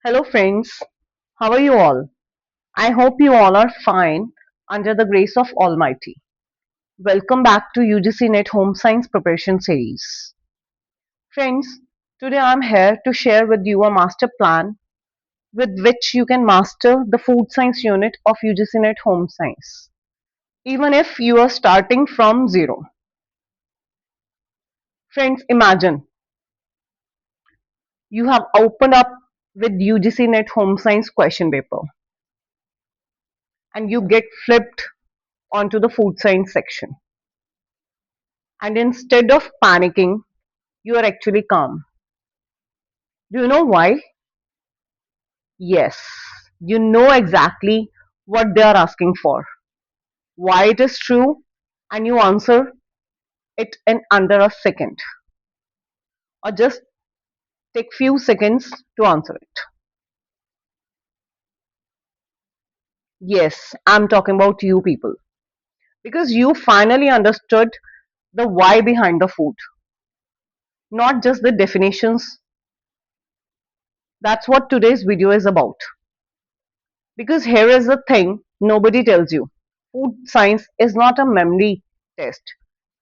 Hello, friends. How are you all? I hope you all are fine under the grace of Almighty. Welcome back to UGC NET Home Science Preparation Series. Friends, today I'm here to share with you a master plan with which you can master the food science unit of UGC NET Home Science, even if you are starting from zero. Friends, imagine you have opened up with UGC NET Home Science question paper and you get flipped onto the food science section. And instead of panicking, you are actually calm. Do you know why? Yes, you know exactly what they are asking for, why it is true, and you answer it in under a second, or just take few seconds to answer it. Yes, I'm talking about you people because you finally understood the why behind the food, not just the definitions. That's what today's video is about. Because here is the thing nobody tells you. Food science is not a memory test.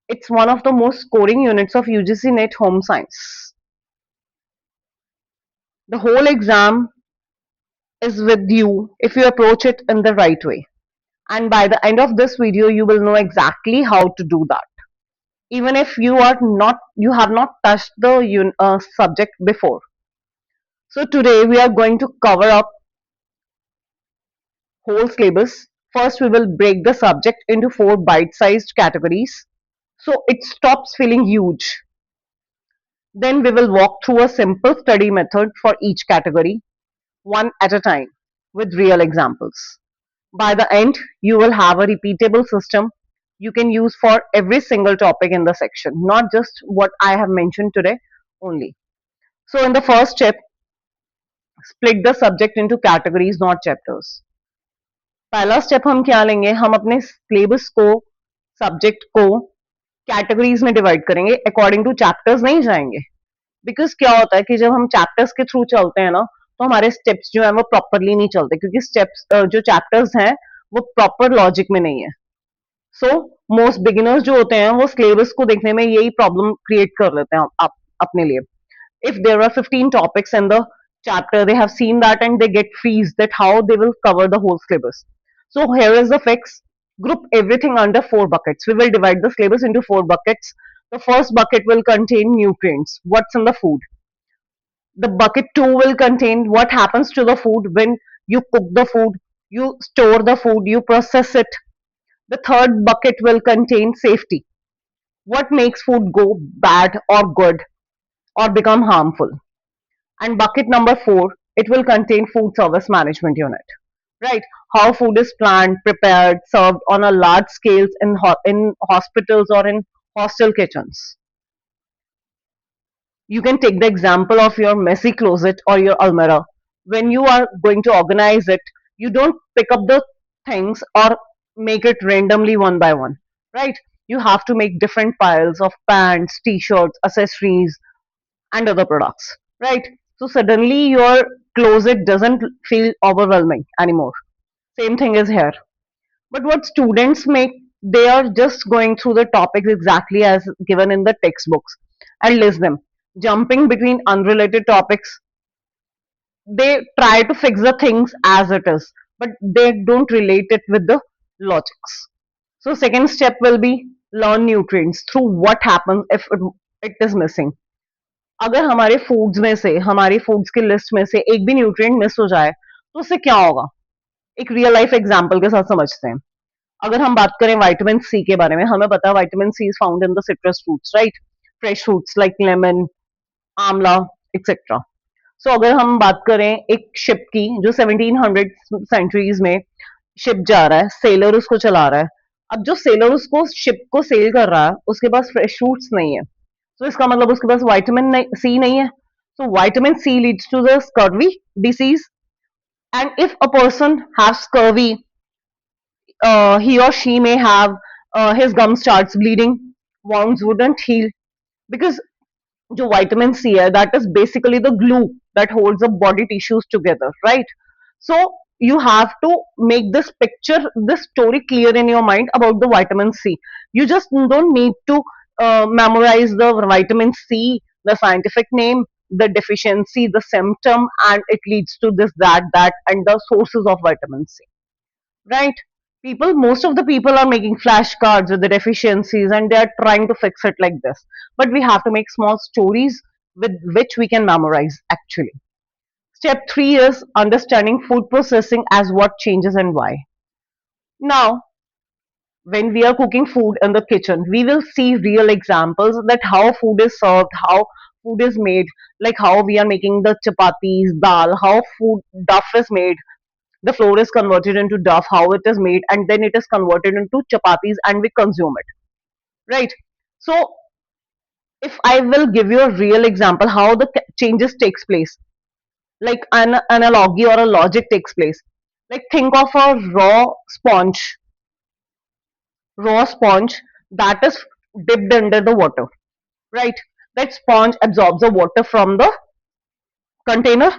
It's one of the most scoring units of UGC NET Home Science. The whole exam is with you if you approach it in the right way. And by the end of this video, you will know exactly how to do that. Even if you have not touched the subject before. So today we are going to cover up whole syllabus. First, we will break the subject into four bite-sized categories so it stops feeling huge. Then we will walk through a simple study method for each category, one at a time, with real examples. By the end, you will have a repeatable system you can use for every single topic in the section, not just what I have mentioned today only. So, in the first step, split the subject into categories, not chapters. पहला step हम क्या लेंगे हम अपने syllabus को subject को categories में divide करेंगे अकॉर्डिंग टू चैप्टर्स नहीं जाएंगे बिकॉज क्या होता है कि जब हम चैप्टर्स के थ्रू चलते हैं ना तो हमारे स्टेप्स जो है वो प्रॉपरली नहीं चलते क्योंकि स्टेप्स जो चैप्टर्स हैं वो प्रॉपर लॉजिक में नहीं है सो मोस्ट बिगिनर्स जो होते हैं वो सिलेबस को देखने में यही प्रॉब्लम क्रिएट कर लेते हैं आप अपने लिए if there are 15 topics in the chapter they have seen that and they get freeze that how they will cover the whole syllabus. So here is the fix. Group everything under four buckets. We will divide the syllabus into four buckets. The first bucket will contain nutrients, what's in the food. The bucket 2 will contain what happens to the food when you cook the food, you store the food, you process it. The third bucket will contain safety, what makes food go bad or good or become harmful. And bucket number 4, it will contain food service management unit, right? How food is planned, prepared, served on a large scales in hospitals or in hostel kitchens. You can take the example of your messy closet or your almirah. When you are going to organize it, you don't pick up the things or make it randomly one by one, right? You have to make different piles of pants, t-shirts, accessories, and other products, right? So suddenly your closet doesn't feel overwhelming anymore. Same thing is here. But what students make, they are just going through the topics exactly as given in the textbooks and list them. Jumping between unrelated topics, they try to fix the things as it is, but they don't relate it with the logics. So second step will be learn nutrients through what happens if it is missing. अगर हमारे foods में से हमारी foods की list में से एक भी न्यूट्रिएंट मिस हो जाए तो उससे क्या होगा एक रियल लाइफ एग्जांपल के साथ समझते हैं अगर हम बात करें विटामिन सी के बारे में हमें पता है vitamin C is found in the citrus fruits right fresh fruits like lemon amla etcetera so अगर हम बात करें एक शिप की जो 1700 सेंचुरीज में शिप जा रहा है सेलर उसको चला रहा है अब जो सेलर उसको शिप को सेल कर रहा है उसके पास फ्रेश फ्रूट्स नहीं है तो इसका मतलब उसके पास विटामिन सी नहीं है so vitamin C leads to the scurvy disease and if a person has scurvy he or she may have his gum starts bleeding wounds wouldn't heal because जो vitamin C है, that is basically the glue that holds the body tissues together, right? So you have to make this picture, this story clear in your mind about the vitamin C. You just don't need to memorize the vitamin C, the scientific name, the deficiency, the symptom, and it leads to this, that, and the sources of vitamin C, right? Most of the people are making flashcards with the deficiencies and they are trying to fix it like this. But we have to make small stories with which we can memorize actually. Step 3 is understanding food processing as what changes and why. Now, when we are cooking food in the kitchen, we will see real examples that how food is served, how food is made, like how we are making the chapatis, dal, how food duff is made, the flour is converted into duff, how it is made, and then it is converted into chapatis and we consume it, right? So if I will give you a real example how the changes takes place, like an analogy or a logic takes place, like think of a raw sponge that is dipped under the water, right? That sponge absorbs the water from the container.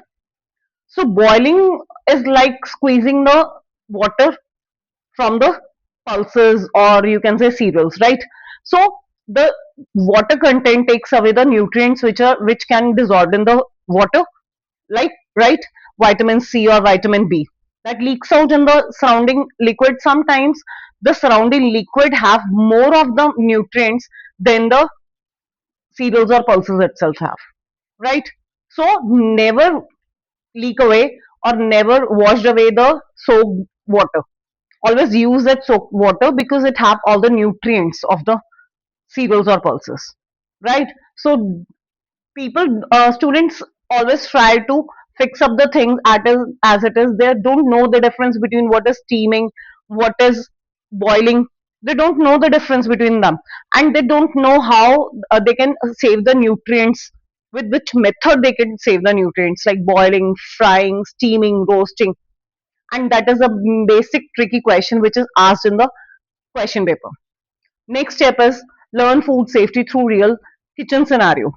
So boiling is like squeezing the water from the pulses, or you can say cereals, right? So the water content takes away the nutrients which can dissolve in the water, like, right, vitamin C or vitamin B that leaks out in the surrounding liquid. Sometimes the surrounding liquid have more of the nutrients than the cereals or pulses itself have, right? So never leak away or never washed away the soaked water. Always use that soaked water because it have all the nutrients of the cereals or pulses, right? So students always try to fix up the things as it is. They don't know the difference between what is steaming, what is boiling. They don't know the difference between them, and they don't know how they can save the nutrients, with which method they can save the nutrients, like boiling, frying, steaming, roasting. And that is a basic tricky question which is asked in the question paper. Next step is learn food safety through real kitchen scenario.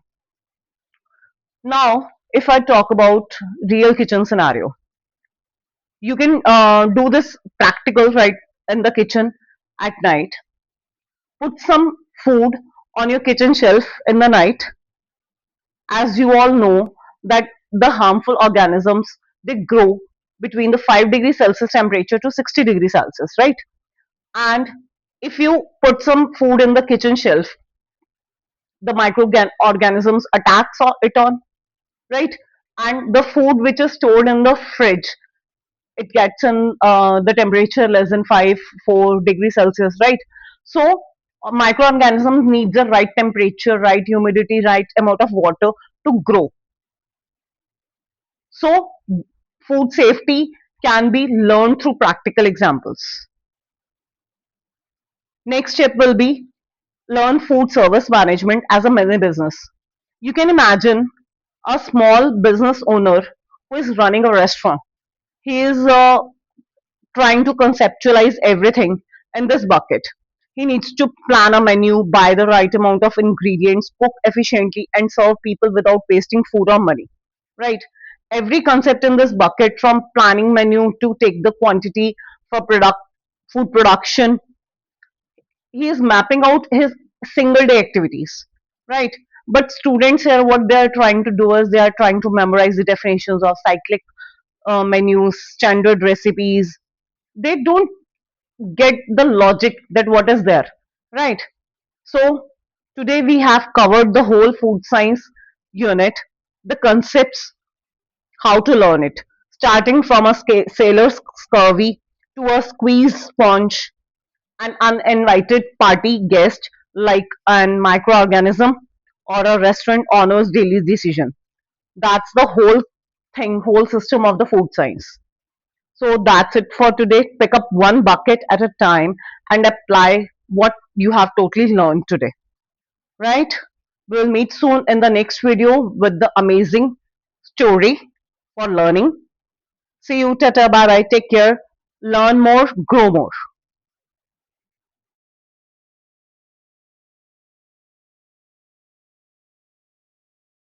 Now, if I talk about real kitchen scenario, you can do this practical right in the kitchen at night. Put some food on your kitchen shelf in the night. As you all know that the harmful organisms, they grow between the 5 degrees Celsius temperature to 60 degrees Celsius, right? And if you put some food in the kitchen shelf, the microorganisms attacks it on, right? And the food which is stored in the fridge, it gets in the temperature less than 4 degrees Celsius, right? So microorganisms need the right temperature, right humidity, right amount of water to grow. So food safety can be learned through practical examples. Next step will be learn food service management as a mini business. You can imagine a small business owner who is running a restaurant. He is trying to conceptualize everything in this bucket. He needs to plan a menu, buy the right amount of ingredients, cook efficiently, and serve people without wasting food or money. Right? Every concept in this bucket, from planning menu to take the quantity for food production, he is mapping out his single day activities. Right? But students here, what they are trying to do is they are trying to memorize the definitions of cyclic menus, standard recipes. They don't get the logic that what is there, right? So today we have covered the whole food science unit, the concepts, how to learn it, starting from a sailor's scurvy to a squeeze sponge, an uninvited party guest like an microorganism, or a restaurant owner's daily decision. That's the whole thing, whole system of the food science. So that's it for today. Pick up one bucket at a time and apply what you have totally learned today. Right? We'll meet soon in the next video with the amazing story for learning. See you, tata, bye bye, take care, learn more, grow more.